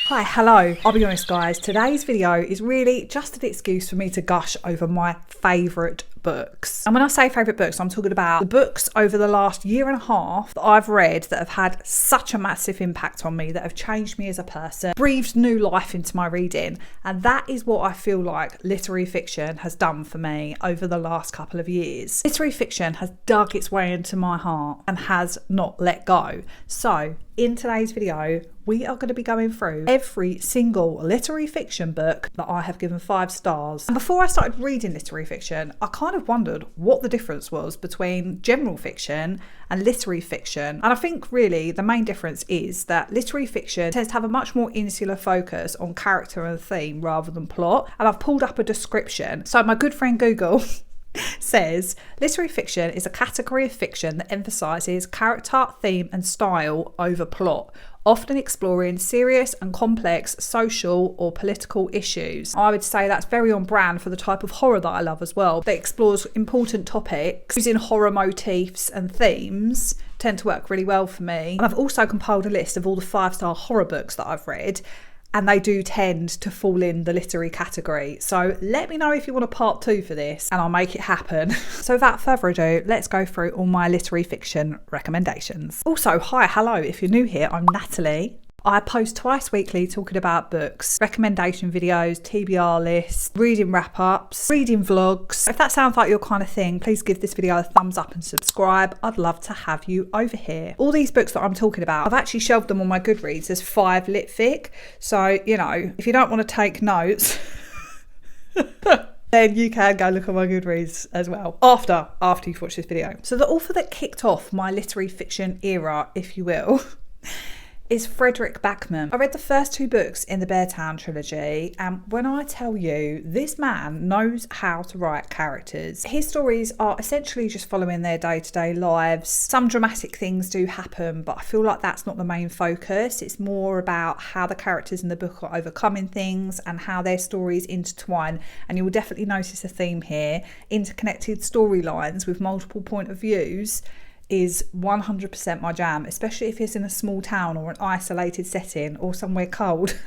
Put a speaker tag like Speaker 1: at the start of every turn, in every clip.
Speaker 1: Hi, hello. I'll be honest guys, today's video is really just an excuse for me to gush over my favourite books. And when I say favourite books, I'm talking about the books over the last year and a half that I've read that have had such a massive impact on me, that have changed me as a person, breathed new life into my reading. And that is what I feel like literary fiction has done for me over the last couple of years. Literary fiction has dug its way into my heart and has not let go. So in today's video, we are going to be going through every single literary fiction book that I have given 5 stars. And before I started reading literary fiction, I kind of wondered what the difference was between general fiction and literary fiction. And I think really the main difference is that literary fiction tends to have a much more insular focus on character and theme rather than plot. And I've pulled up a description. So my good friend Google says literary fiction is a category of fiction that emphasises character, theme and style over plot, often exploring serious and complex social or political issues. I would say that's very on brand for the type of horror that I love as well, that explores important topics using horror motifs and themes tend to work really well for me. And I've also compiled a list of all the 5-star horror books that I've read, and they do tend to fall in the literary category. So let me know if you want a part 2 for this and I'll make it happen. So without further ado, let's go through all my literary fiction recommendations. Also, hi, hello, if you're new here, I'm Natalie. I post twice weekly talking about books, recommendation videos, TBR lists, reading wrap-ups, reading vlogs. If that sounds like your kind of thing, please give this video a thumbs up and subscribe. I'd love to have you over here. All these books that I'm talking about, I've actually shelved them on my Goodreads as 5 lit fic. So, you know, if you don't want to take notes, then you can go look at my Goodreads as well after you've watched this video. So the author that kicked off my literary fiction era, if you will, is Fredrick Backman. I read the first 2 books in the Beartown trilogy, and when I tell you, this man knows how to write characters. His stories are essentially just following their day-to-day lives. Some dramatic things do happen, but I feel like that's not the main focus. It's more about how the characters in the book are overcoming things and how their stories intertwine. And you will definitely notice a theme here. Interconnected storylines with multiple point of views is 100% my jam, especially if it's in a small town or an isolated setting or somewhere cold.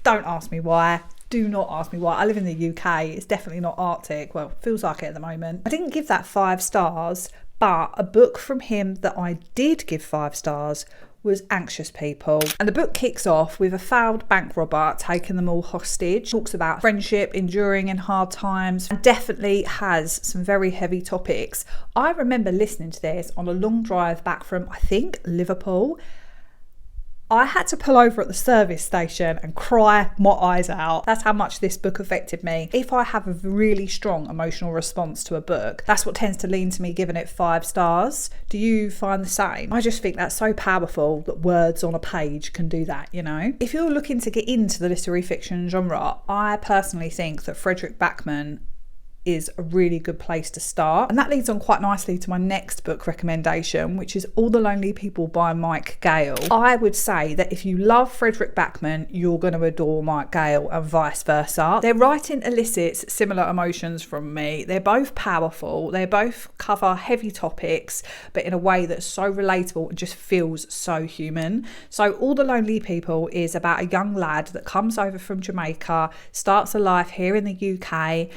Speaker 1: Don't ask me why. Do not ask me why. I live in the UK. It's definitely not Arctic. Well, feels like it at the moment. I didn't give that 5 stars, but a book from him that I did give 5 stars was Anxious People. And the book kicks off with a failed bank robber taking them all hostage. Talks about friendship, enduring in hard times, and definitely has some very heavy topics. I remember listening to this on a long drive back from, I think, Liverpool. I had to pull over at the service station and cry my eyes out. That's how much this book affected me. If I have a really strong emotional response to a book, that's what tends to lean to me giving it 5 stars. Do you find the same? I just think that's so powerful that words on a page can do that, you know? If you're looking to get into the literary fiction genre, I personally think that Fredrick Backman is a really good place to start. And that leads on quite nicely to my next book recommendation, which is All the Lonely People by Gayle. I would say that if you love Fredrick Backman, you're going to adore Gayle and vice versa. Their writing elicits similar emotions from me. They're both powerful. They both cover heavy topics, but in a way that's so relatable and just feels so human. So All the Lonely People is about a young lad that comes over from Jamaica, starts a life here in the UK,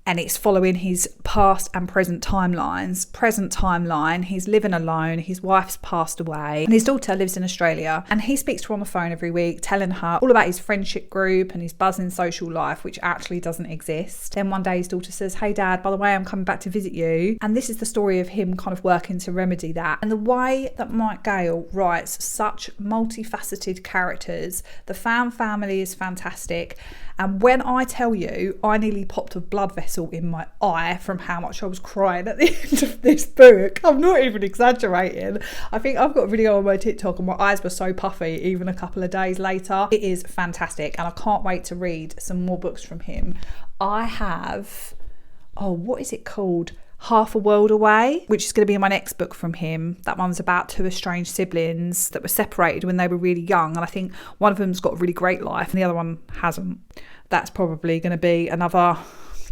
Speaker 1: and it's following his past and present timelines. Present timeline, he's living alone, his wife's passed away, and his daughter lives in Australia. And he speaks to her on the phone every week, telling her all about his friendship group and his buzzing social life, which actually doesn't exist. Then one day his daughter says, "Hey dad, by the way, I'm coming back to visit you." And this is the story of him kind of working to remedy that. And the way that Gayle writes such multifaceted characters, the family is fantastic. And when I tell you, I nearly popped a blood vessel in my eye from how much I was crying at the end of this book. I'm not even exaggerating. I think I've got a video on my TikTok and my eyes were so puffy even a couple of days later. It is fantastic and I can't wait to read some more books from him. I have, what is it called? Half a World Away, which is going to be my next book from him. That one's about 2 estranged siblings that were separated when they were really young, and I think one of them's got a really great life and the other one hasn't. That's probably going to be another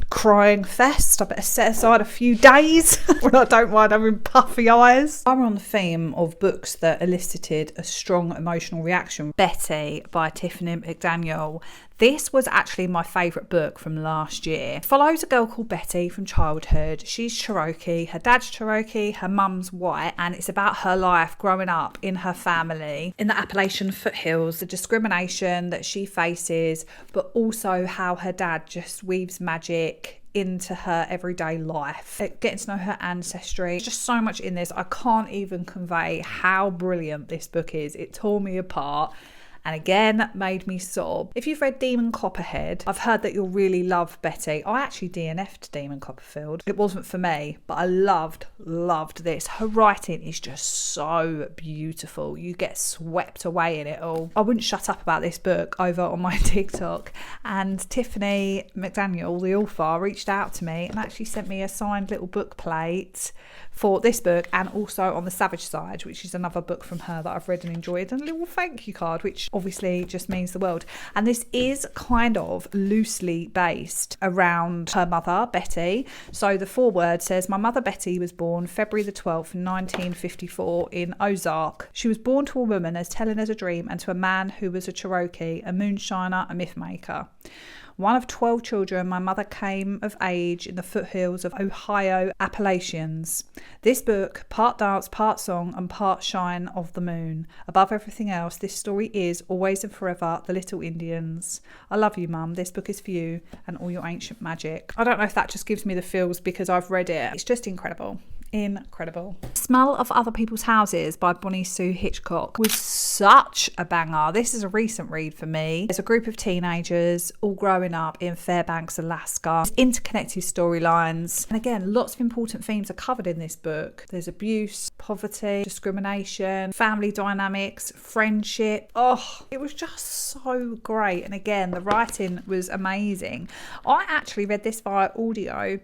Speaker 1: crying fest. I better set aside a few days when I don't mind having puffy eyes. I'm on the theme of books that elicited a strong emotional reaction. Betty by Tiffany McDaniel. This was actually my favourite book from last year. It follows a girl called Betty from childhood. She's Cherokee, her dad's Cherokee, her mum's white, and it's about her life growing up in her family in the Appalachian foothills, the discrimination that she faces, but also how her dad just weaves magic into her everyday life, getting to know her ancestry. There's just so much in this. I can't even convey how brilliant this book is. It tore me apart. And again, made me sob. If you've read Demon Copperhead, I've heard that you'll really love Betty. I actually DNF'd Demon Copperfield. It wasn't for me, but I loved this. Her writing is just so beautiful. You get swept away in it all. I wouldn't shut up about this book over on my TikTok. And Tiffany McDaniel, the author, reached out to me and actually sent me a signed little book plate for this book, and also On the Savage Side, which is another book from her that I've read and enjoyed, and a little thank you card, which obviously just means the world. And this is kind of loosely based around her mother, Betty. So the foreword says, my mother Betty was born February the 12th, 1954 in Ozark. She was born to a woman as telling as a dream and to a man who was a Cherokee, a moonshiner, a myth maker. One of 12 children, my mother came of age in the foothills of Ohio Appalachians. This book, part dance, part song, and part shine of the moon. Above everything else, this story is, always and forever, the Little Indians. I love you, Mum. This book is for you and all your ancient magic. I don't know if that just gives me the feels because I've read it. It's just incredible. Incredible. Smell of Other People's Houses by Bonnie Sue Hitchcock was such a banger. This is a recent read for me. There's a group of teenagers all growing up in Fairbanks, Alaska. There's interconnected storylines. And again, lots of important themes are covered in this book. There's abuse, poverty, discrimination, family dynamics, friendship. Oh, it was just so great. And again, the writing was amazing. I actually read this via audio,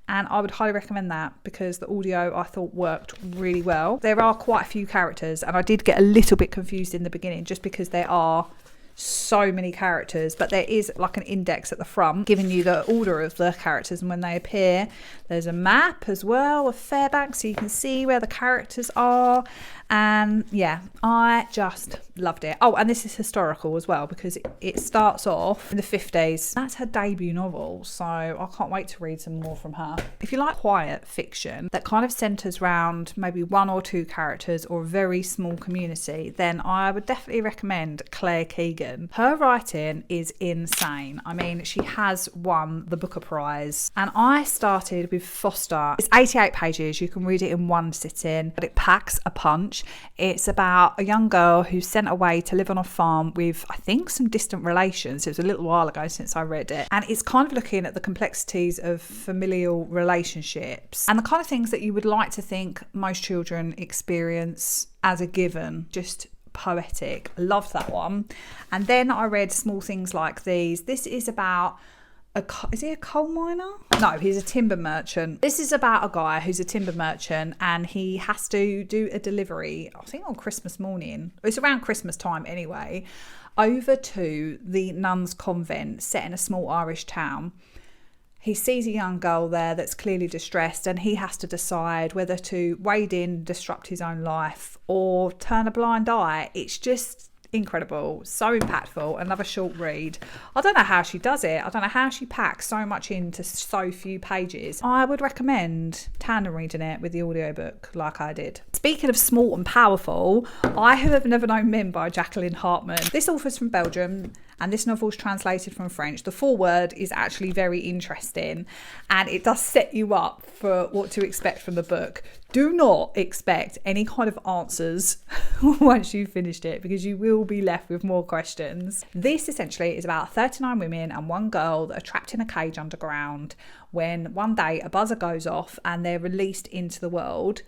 Speaker 1: and I would highly recommend that because the audio I thought worked really well. There are quite a few characters, and I did get a little bit confused in the beginning just because there are so many characters, but there is like an index at the front giving you the order of the characters and when they appear. There's a map as well of Fairbanks so you can see where the characters are. And yeah, I just loved it. Oh, and this is historical as well because it starts off in the 50s. That's her debut novel, so I can't wait to read some more from her. If you like quiet fiction that kind of centres around maybe one or two characters or a very small community, then I would definitely recommend Claire Keegan. Her writing is insane. I mean, she has won the Booker Prize, and I started with Foster. It's 88 pages. You can read it in one sitting, but it packs a punch. It's about a young girl who's sent away to live on a farm with, I think, some distant relations. It was a little while ago since I read it. And it's kind of looking at the complexities of familial relationships and the kind of things that you would like to think most children experience as a given. Just poetic. I loved that one. And then I read Small Things Like These. This is about is he a coal miner? No, he's a timber merchant. This is about a guy who's a timber merchant and he has to do a delivery, I think on Christmas morning. It's around Christmas time anyway, over to the nuns' convent set in a small Irish town. He sees a young girl there that's clearly distressed and he has to decide whether to wade in, disrupt his own life or turn a blind eye. It's just incredible, so impactful. Another short read. I don't know how she does it. I don't know how she packs so much into so few pages. I would recommend tandem reading it with the audiobook like I did. Speaking of small and powerful, I Have Never Known Men by Jacqueline Harpman. This author's from Belgium and this novel's translated from French. The foreword is actually very interesting and it does set you up for what to expect from the book. Do not expect any kind of answers once you've finished it because you will be left with more questions. This essentially is about 39 women and one girl that are trapped in a cage underground when one day a buzzer goes off and they're released into the world,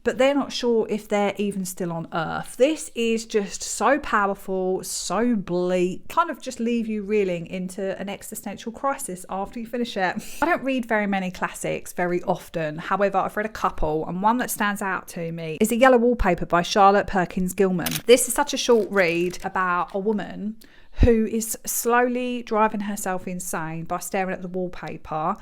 Speaker 1: but they're not sure if they're even still on Earth. This is just so powerful, so bleak, kind of just leave you reeling into an existential crisis after you finish it. I don't read very many classics very often. However, I've read a couple, and one that stands out to me is A Yellow Wallpaper by Charlotte Perkins Gilman. This is such a short read about a woman who is slowly driving herself insane by staring at the wallpaper.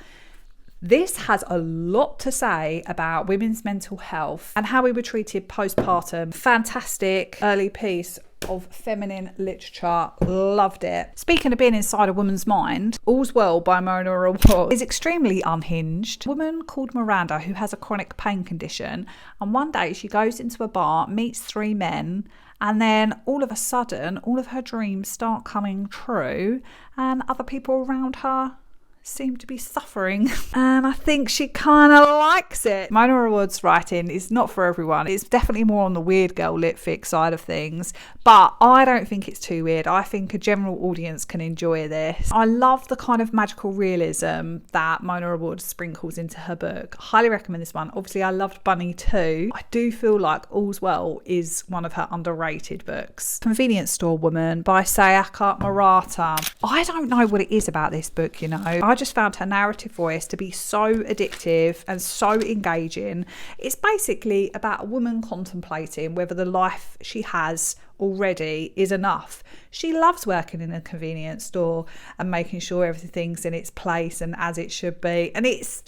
Speaker 1: This has a lot to say about women's mental health and how we were treated postpartum. Fantastic early piece of feminine literature. Loved it. Speaking of being inside a woman's mind, All's Well by Murata is extremely unhinged. A woman called Miranda who has a chronic pain condition, and one day she goes into a bar, meets 3 men, and then all of a sudden all of her dreams start coming true and other people around her seem to be suffering, and I think she kind of likes it. Mona Awad's writing is not for everyone. It's definitely more on the weird girl lit fic side of things, but I don't think it's too weird. I think a general audience can enjoy this. I love the kind of magical realism that Mona Awad sprinkles into her book. Highly recommend this one. Obviously I loved Bunny too. I do feel like All's Well is one of her underrated books. Convenience Store Woman by Sayaka Murata. I don't know what it is about this book, you know. I just found her narrative voice to be so addictive and so engaging. It's basically about a woman contemplating whether the life she has already is enough. She loves working in a convenience store and making sure everything's in its place and as it should be. And it's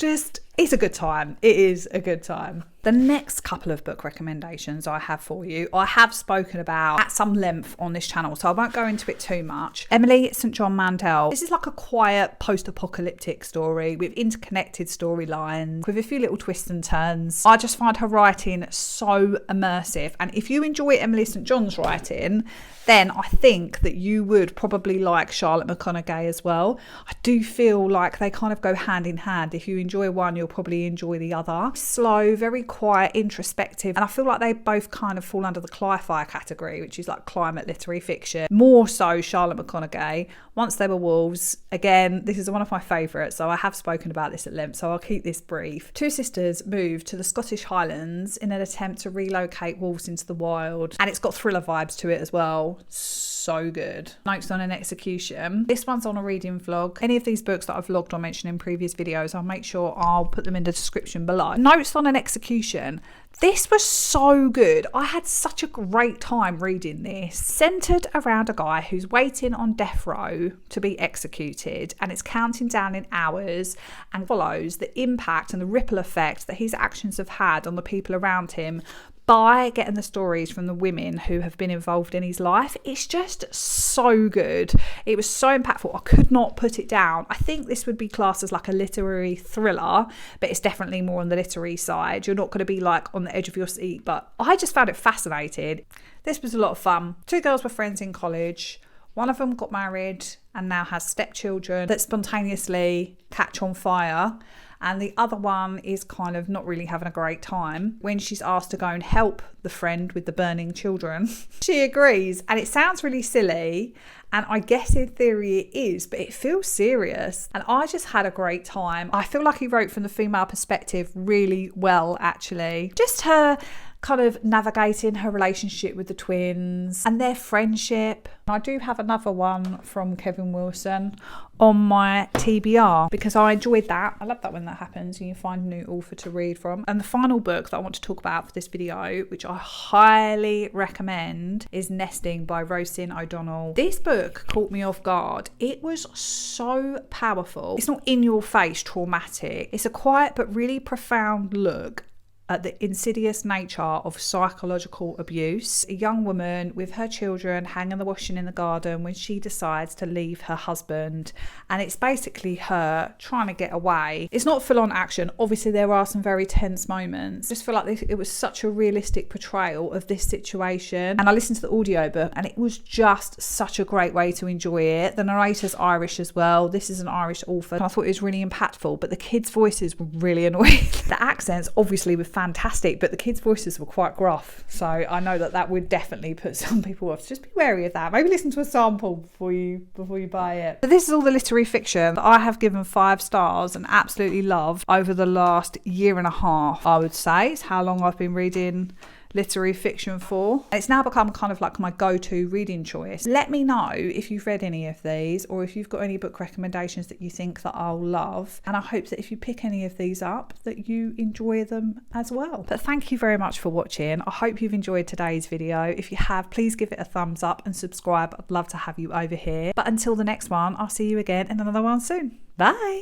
Speaker 1: a good time. It is a good time. The next couple of book recommendations I have for you, I have spoken about at some length on this channel, so I won't go into it too much. Emily St. John Mandel. This is like a quiet post-apocalyptic story with interconnected storylines, with a few little twists and turns. I just find her writing so immersive. And if you enjoy Emily St. John's writing, then I think that you would probably like Charlotte McConaghy as well. I do feel like they kind of go hand in hand. If you enjoy one, you'll probably enjoy the other. Slow, very quiet, introspective, and I feel like they both kind of fall under the cli-fi category, which is like climate literary fiction. More so Charlotte McConaghy. Once There Were Wolves, again, this is one of my favourites, so I have spoken about this at length, so I'll keep this brief. 2 sisters move to the Scottish Highlands in an attempt to relocate wolves into the wild, and it's got thriller vibes to it as well. So good. Notes on an Execution. This one's on a reading vlog. Any of these books that I've vlogged or mentioned in previous videos, I'll make sure I'll put them in the description below. Notes on an Execution. This was so good. I had such a great time reading this. Centered around a guy who's waiting on death row to be executed, and it's counting down in hours, and follows the impact and the ripple effect that his actions have had on the people around him by getting the stories from the women who have been involved in his life. It's just so good. It was so impactful. I could not put it down. I think this would be classed as like a literary thriller, but it's definitely more on the literary side. You're not going to be like on the edge of your seat, but I just found it fascinating. This was a lot of fun. 2 girls were friends in college. One of them got married and now has stepchildren that spontaneously catch on fire. And the other one is kind of not really having a great time. When she's asked to go and help the friend with the burning children, she agrees. And it sounds really silly, and I guess in theory it is, but it feels serious. And I just had a great time. I feel like he wrote from the female perspective really well, actually. Just her kind of navigating her relationship with the twins and their friendship. I do have another one from Kevin Wilson on my TBR because I enjoyed that. I love that when that happens and you find a new author to read from. And the final book that I want to talk about for this video, which I highly recommend, is Nesting by Roisin O'Donnell. This book caught me off guard. It was so powerful. It's not in your face traumatic. It's a quiet but really profound look at the insidious nature of psychological abuse. A young woman with her children hanging the washing in the garden when she decides to leave her husband, and it's basically her trying to get away. It's not full on action. Obviously there are some very tense moments. I just feel like it was such a realistic portrayal of this situation, and I listened to the audiobook and it was just such a great way to enjoy it. The narrator's Irish as well. This is an Irish author, and I thought it was really impactful, but the kids' voices were really annoying. The accents obviously were fantastic, but the kids' voices were quite gruff, so I know that would definitely put some people off. So just be wary of that. Maybe listen to a sample before you buy it. But this is all the literary fiction that I have given 5 stars and absolutely loved over the last year and a half, I would say. It's how long I've been reading literary fiction for. It's now become kind of like my go-to reading choice. Let me know if you've read any of these or if you've got any book recommendations that you think that I'll love. And I hope that if you pick any of these up, that you enjoy them as well. But thank you very much for watching. I hope you've enjoyed today's video. If you have, please give it a thumbs up and subscribe. I'd love to have you over here. But until the next one, I'll see you again in another one soon. Bye.